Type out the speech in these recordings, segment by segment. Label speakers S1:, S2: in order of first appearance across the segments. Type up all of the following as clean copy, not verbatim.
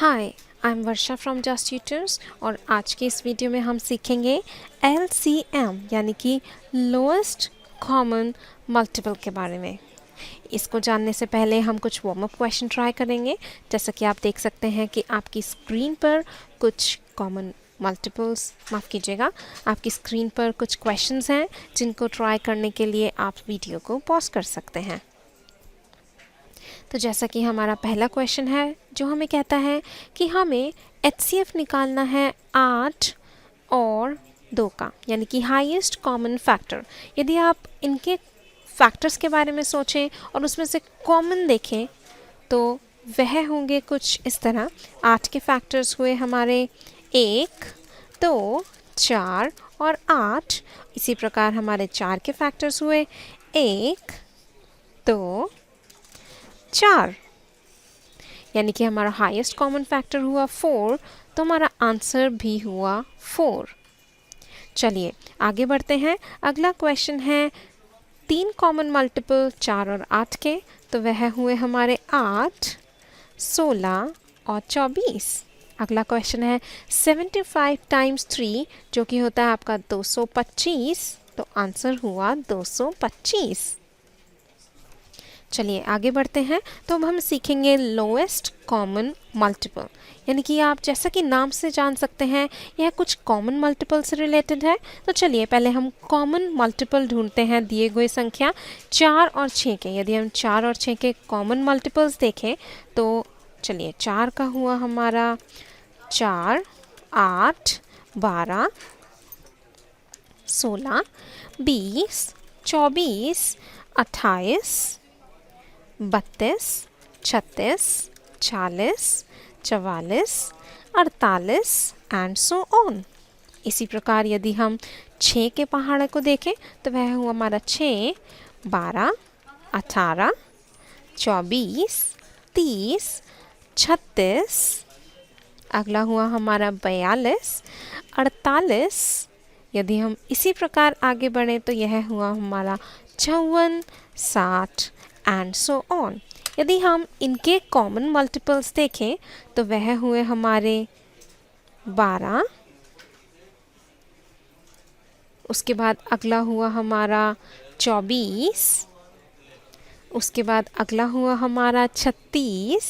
S1: Hi, I am Varsha from just tutors और आज के इस वीडियो में हम सीखेंगे LCM यानी कि लोएस्ट कॉमन मल्टीपल के बारे में। इसको जानने से पहले हम कुछ वार्म अप क्वेश्चन ट्राई करेंगे। जैसा कि आप देख सकते हैं कि आपकी स्क्रीन पर कुछ कॉमन मल्टीपल्स आपकी स्क्रीन पर कुछ क्वेश्चंस हैं जिनको ट्राई करने के लिए आप वीडियो को पॉज कर सकते हैं। तो जैसा कि हमारा पहला क्वेश्चन है जो हमें कहता है कि हमें HCF निकालना है 8 और 2 का, यानी कि हाईएस्ट कॉमन फैक्टर। यदि आप इनके फैक्टर्स के बारे में सोचें और उसमें से कॉमन देखें तो वह होंगे कुछ इस तरह। 8 के फैक्टर्स हुए हमारे 1, 2, 4 और 8। इसी प्रकार हमारे 4 के फैक्टर्स हुए 1, 2, 4, यानी कि हमारा हाईएस्ट कॉमन फैक्टर हुआ 4, तो हमारा आंसर भी हुआ 4। चलिए आगे बढ़ते हैं। अगला क्वेश्चन है 3 कॉमन मल्टीपल 4 और 8 के, तो वह हुए हमारे 8, 16 और 24। अगला क्वेश्चन है 75 टाइम्स 3 जो कि होता है आपका 225, तो आंसर हुआ 225। चलिए आगे बढ़ते हैं। तो अब हम सीखेंगे लोएस्ट कॉमन मल्टीपल, यानी कि आप जैसा कि नाम से जान सकते हैं यह कुछ कॉमन मल्टीपल से रिलेटेड है। तो चलिए पहले हम कॉमन मल्टीपल ढूंढते हैं दिए हुए संख्या 4 और 6 के। यदि हम 4 और 6 के कॉमन मल्टीपल्स देखें तो चलिए 4 का हुआ हमारा 4, 8, 12, 16, 20, 24, 28, 32, 36, 40, 44, 48 एंड सो ऑन। इसी प्रकार यदि हम 6 के पहाड़ को देखें तो वह हुआ हमारा 6, 12, 18, 24, 30, 36। अगला हुआ हमारा 42, 48। यदि हम इसी प्रकार आगे बढ़ें तो यह हुआ हमारा 54, 60 एंड सो ऑन। यदि हम इनके कॉमन मल्टीपल्स देखें तो वह हुए हमारे 12, उसके बाद अगला हुआ हमारा 24, उसके बाद अगला हुआ हमारा 36,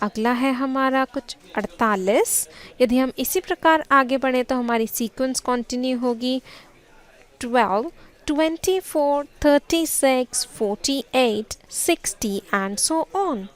S1: अगला है हमारा कुछ 48। यदि हम इसी प्रकार आगे बढ़ें तो हमारी सीक्वेंस कंटिन्यू होगी 12, 24, 36, 48, 60 एंड सो ऑन।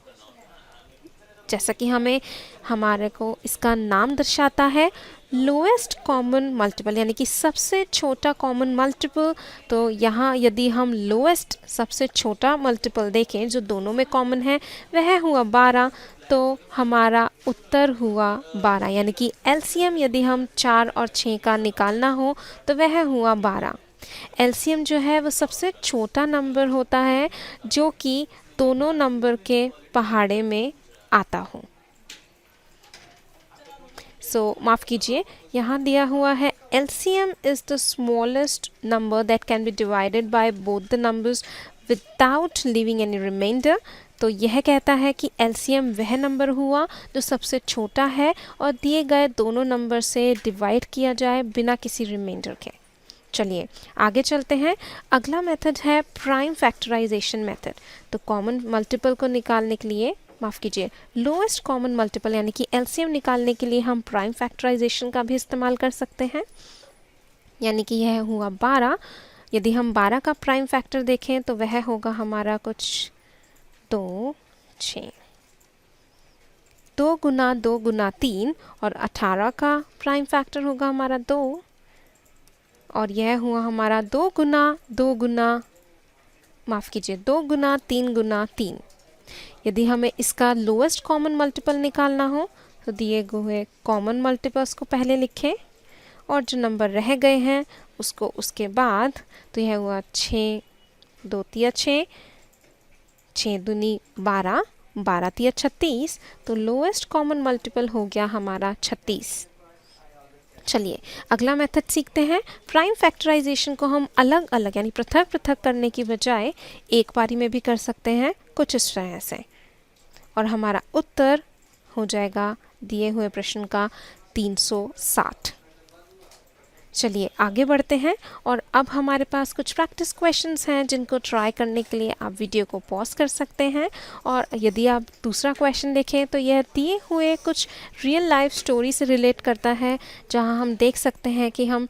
S1: जैसा कि हमारे को इसका नाम दर्शाता है लोएस्ट कॉमन मल्टीपल, यानी कि सबसे छोटा कॉमन मल्टीपल। तो यहाँ यदि हम लोएस्ट सबसे छोटा मल्टीपल देखें जो दोनों में कॉमन है वह हुआ 12, तो हमारा उत्तर हुआ 12, यानी कि LCM यदि हम 4 और 6 का निकालना हो तो वह हुआ 12। LCM जो है वो सबसे छोटा नंबर होता है जो कि दोनों नंबर के पहाड़े में आता हो। माफ़ कीजिए, यहाँ दिया हुआ है LCM is the smallest number that can be divided by both the numbers without leaving any remainder। तो यह कहता है कि LCM वह नंबर हुआ जो सबसे छोटा है और दिए गए दोनों नंबर से डिवाइड किया जाए बिना किसी रिमाइंडर के। चलिए आगे चलते हैं। अगला मेथड है प्राइम फैक्टराइजेशन मेथड। तो कॉमन मल्टीपल को निकालने के लिए, माफ़ कीजिए, लोएस्ट कॉमन मल्टीपल यानी कि LCM निकालने के लिए हम प्राइम फैक्टराइजेशन का भी इस्तेमाल कर सकते हैं। यानी कि यह हुआ 12। यदि हम 12 का प्राइम फैक्टर देखें तो वह होगा हमारा कुछ 2, 6। 2 गुना 2 गुना 3 और 18 का प्राइम फैक्टर होगा हमारा 2, और यह हुआ हमारा 2 गुना 3 गुना 3। यदि हमें इसका लोएस्ट कॉमन मल्टीपल निकालना हो तो दिए हुए कॉमन मल्टीपल्स को पहले लिखें और जो नंबर रह गए हैं उसको उसके बाद। तो यह हुआ 6, 2 तिया 6, 6 दूनी 12, 12 तिया 36, तो लोएस्ट कॉमन मल्टीपल हो गया हमारा 36। चलिए अगला मेथड सीखते हैं। प्राइम फैक्टराइजेशन को हम अलग अलग यानी पृथक पृथक करने की बजाय एक बारी में भी कर सकते हैं कुछ इस तरह से, और हमारा उत्तर हो जाएगा दिए हुए प्रश्न का 360। चलिए आगे बढ़ते हैं और अब हमारे पास कुछ प्रैक्टिस क्वेश्चंस हैं जिनको ट्राई करने के लिए आप वीडियो को पॉज कर सकते हैं। और यदि आप दूसरा क्वेश्चन देखें तो यह दिए हुए कुछ रियल लाइफ स्टोरी से रिलेट करता है, जहां हम देख सकते हैं कि हम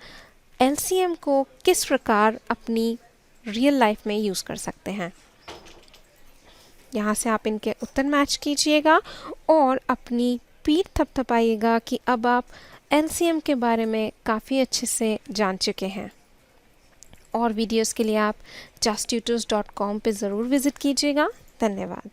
S1: LCM को किस प्रकार अपनी रियल लाइफ में यूज़ कर सकते हैं। यहाँ से आप इनके उत्तर मैच कीजिएगा और अपनी पीठ थपथपाइएगा कि अब आप LCM के बारे में काफ़ी अच्छे से जान चुके हैं। और वीडियोस के लिए आप justutors.com पे ज़रूर विज़िट कीजिएगा। धन्यवाद।